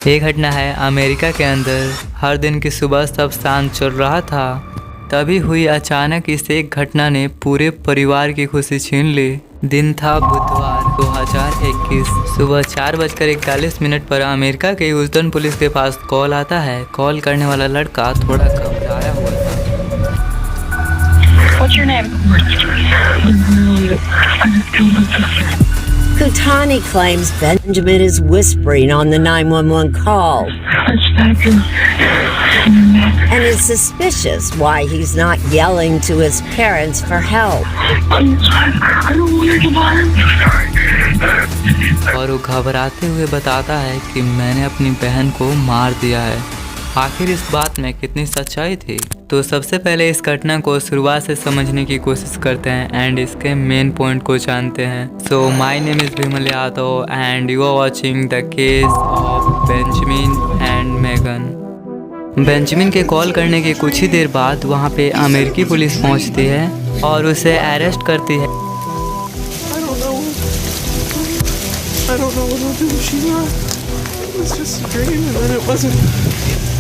ये घटना है अमेरिका के अंदर। हर दिन की सुबह सब शांत चल रहा था, तभी हुई अचानक इस एक घटना ने पूरे परिवार की खुशी छीन ली। दिन था बुधवार 2021 सुबह 4:41 पर अमेरिका के ह्यूस्टन पुलिस के पास कॉल आता है। कॉल करने वाला लड़का थोड़ा घबराया हुआ था। What's your name? Kutani claims Benjamin is whispering on the 911 call and is suspicious why he's not yelling to his parents for help. और वो घबराते हुए बताता है कि मैंने अपनी बहन को मार दिया है। आखिर इस बात में कितनी सच्चाई थी? तो सबसे पहले इस घटना को शुरुआत से समझने की कोशिश करते हैं एंड इसके मेन पॉइंट को जानते हैं। So my name is Vimal Yadav and you are watching the case of Benjamin and Megan. Benjamin के कॉल करने के कुछ ही देर बाद वहाँ पे अमेरिकी पुलिस पहुँचती है और उसे अरेस्ट करती है।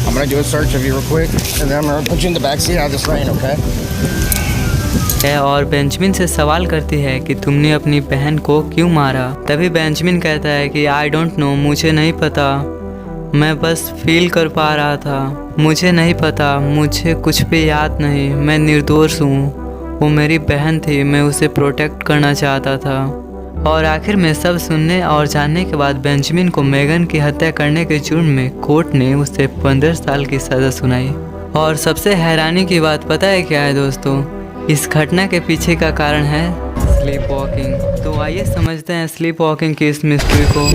I'm gonna do a search of you real quick, and then I'm gonna put you in the back seat out of this rain, okay? और बेंजामिन से सवाल करती है कि तुमने अपनी बहन को क्यों मारा। तभी बेंजामिन कहता है कि आई डोंट नो, मुझे नहीं पता, मैं बस फील कर पा रहा था, मुझे नहीं पता, मुझे कुछ भी याद नहीं, मैं निर्दोष हूँ, वो मेरी बहन थी, मैं उसे प्रोटेक्ट करना चाहता था। और आखिर में सब सुनने और जानने के बाद बेंजामिन को मेगन की हत्या करने के जुर्म में कोर्ट ने उसे 15 साल की सज़ा सुनाई। और सबसे हैरानी की बात पता है क्या है दोस्तों? इस घटना के पीछे का कारण है स्लीप वॉकिंग। तो आइए समझते हैं स्लीप वॉकिंग की इस मिस्ट्री को।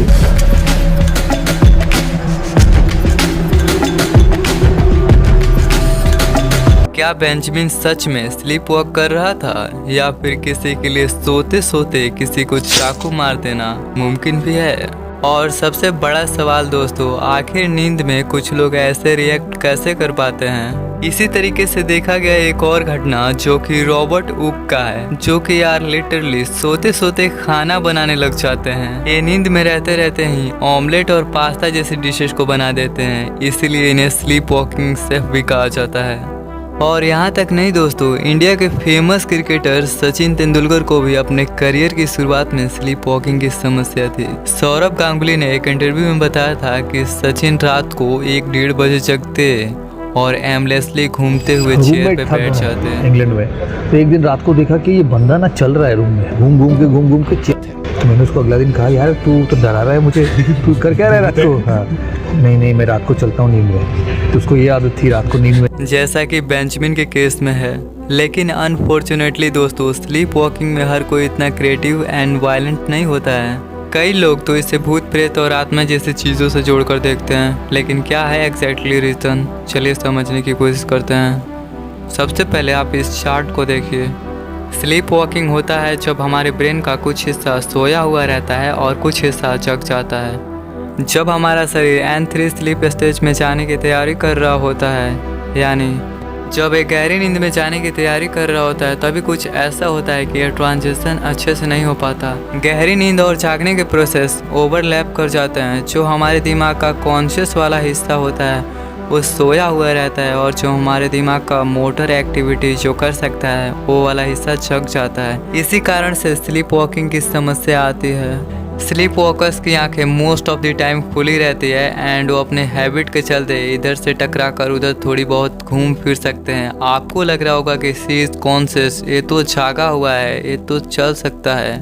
क्या बेंजामिन सच में स्लीप वॉक कर रहा था या फिर किसी के लिए सोते सोते किसी को चाकू मार देना मुमकिन भी है? और सबसे बड़ा सवाल दोस्तों, आखिर नींद में कुछ लोग ऐसे रिएक्ट कैसे कर पाते हैं? इसी तरीके से देखा गया एक और घटना जो कि रॉबर्ट ऊक का है, जो कि यार लिटरली सोते सोते खाना बनाने लग जाते हैं। ये नींद में रहते रहते ही ऑमलेट और पास्ता जैसी डिशेस को बना देते हैं, इसीलिए इन्हें स्लीप वॉकिंग शेफ भी कहा जाता है। और यहाँ तक नहीं दोस्तों, इंडिया के फेमस क्रिकेटर सचिन तेंदुलकर को भी अपने करियर की शुरुआत में स्लीप वॉकिंग की समस्या थी। सौरभ गांगुली ने एक इंटरव्यू में बताया था कि सचिन रात को 1-1:30 बजे जगते और एमलेसली घूमते हुए चेयर पे बैठ जाते हैं। इंग्लैंड में तो एक दिन रात को देखा कि ये बंदा ना चल रहा है रूम में, घूम घूम के तो मैंने उसको अगला दिन कहा, यार तू तो डरा रहा है मुझे, तू कर क्या रहा है रात को? हाँ, नहीं मैं रात को चलता हूँ नींद में। तो उसको ये आदत थी रात को नींद में, जैसा कि बेंजामिन के केस में है। लेकिन अनफॉर्चुनेटली दोस्तों, स्लीप वॉकिंग में हर कोई इतना क्रिएटिव एंड वायलेंट नहीं होता है। कई लोग तो इसे भूत प्रेत और आत्मा जैसी चीज़ों से जोड़कर देखते हैं, लेकिन क्या है एग्जैक्टली रीज़न, चलिए समझने की कोशिश करते हैं। सबसे पहले आप इस चार्ट को देखिए। स्लीप वॉकिंग होता है जब हमारे ब्रेन का कुछ हिस्सा सोया हुआ रहता है और कुछ हिस्सा जग जाता है। जब हमारा शरीर N3 स्लीप स्टेज में जाने की तैयारी कर रहा होता है, यानी जब एक गहरी नींद में जाने की तैयारी कर रहा होता है, तभी कुछ ऐसा होता है कि यह ट्रांजिशन अच्छे से नहीं हो पाता। गहरी नींद और जागने के प्रोसेस ओवरलैप कर जाते हैं। जो हमारे दिमाग का कॉन्शियस वाला हिस्सा होता है वो सोया हुआ रहता है, और जो हमारे दिमाग का मोटर एक्टिविटी जो कर सकता है वो वाला हिस्सा जग जाता है। इसी कारण से स्लीप वॉकिंग की समस्या आती है। स्लीप वॉकर्स की आंखें मोस्ट ऑफ द टाइम खुली रहती है एंड वो अपने हैबिट के चलते इधर से टकरा कर उधर थोड़ी बहुत घूम फिर सकते हैं। आपको लग रहा होगा कि सी इज कॉन्शियस, ये तो जागा हुआ है, ये तो चल सकता है,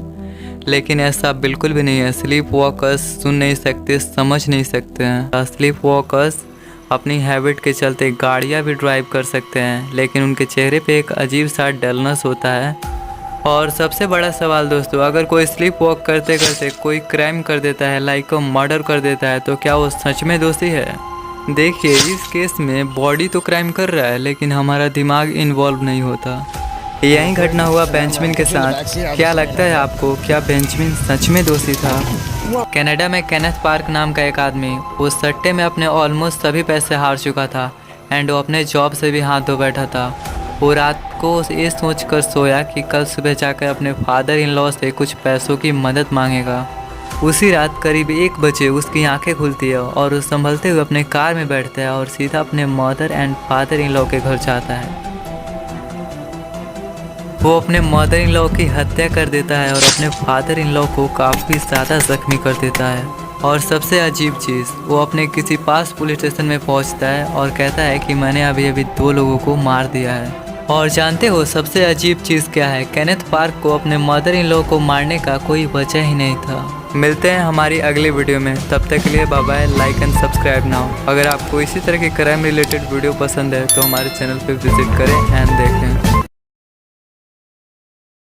लेकिन ऐसा बिल्कुल भी नहीं है। स्लीप वॉकर्स सुन नहीं सकते, समझ नहीं सकते हैं। स्लीप वॉकर्स अपनी हैबिट के चलते गाड़ियाँ भी ड्राइव कर सकते हैं, लेकिन उनके चेहरे पे एक अजीब सा डलनेस होता है। और सबसे बड़ा सवाल दोस्तों, अगर कोई स्लीप वॉक करते करते कोई क्राइम कर देता है, लाइक मर्डर कर देता है, तो क्या वो सच में दोषी है? देखिए, इस केस में बॉडी तो क्राइम कर रहा है, लेकिन हमारा दिमाग इन्वॉल्व नहीं होता। यही घटना हुआ बेंजामिन के साथ। क्या लगता है आपको, क्या बेंजामिन सच में दोषी था? कनाडा में केनेथ पार्क नाम का एक आदमी उस सट्टे में अपने ऑलमोस्ट सभी पैसे हार चुका था एंड वो अपने जॉब से भी हाथ धो बैठा था। वो रात को ये सोच कर सोया कि कल सुबह जाकर अपने फादर इन लॉ से कुछ पैसों की मदद मांगेगा। उसी रात करीब 1 बजे उसकी आंखें खुलती है और वो संभलते हुए अपने कार में बैठता है और सीधा अपने mother and father in law के घर जाता है। वो अपने मदर इन लॉ की हत्या कर देता है और अपने फादर इन लॉ को काफ़ी ज़्यादा जख्मी कर देता है। और सबसे अजीब चीज़, वो अपने किसी पास पुलिस स्टेशन में पहुंचता है और कहता है कि मैंने अभी 2 लोगों को मार दिया है। और जानते हो सबसे अजीब चीज़ क्या है? केनेथ पार्क को अपने मदर इन लॉ को मारने का कोई वजह ही नहीं था। मिलते हैं हमारी अगली वीडियो में, तब तक के लिए bye bye. Like and subscribe now. अगर आपको इसी तरह के क्राइम रिलेटेड वीडियो पसंद है तो हमारे चैनल पे विजिट करें एंड देखें।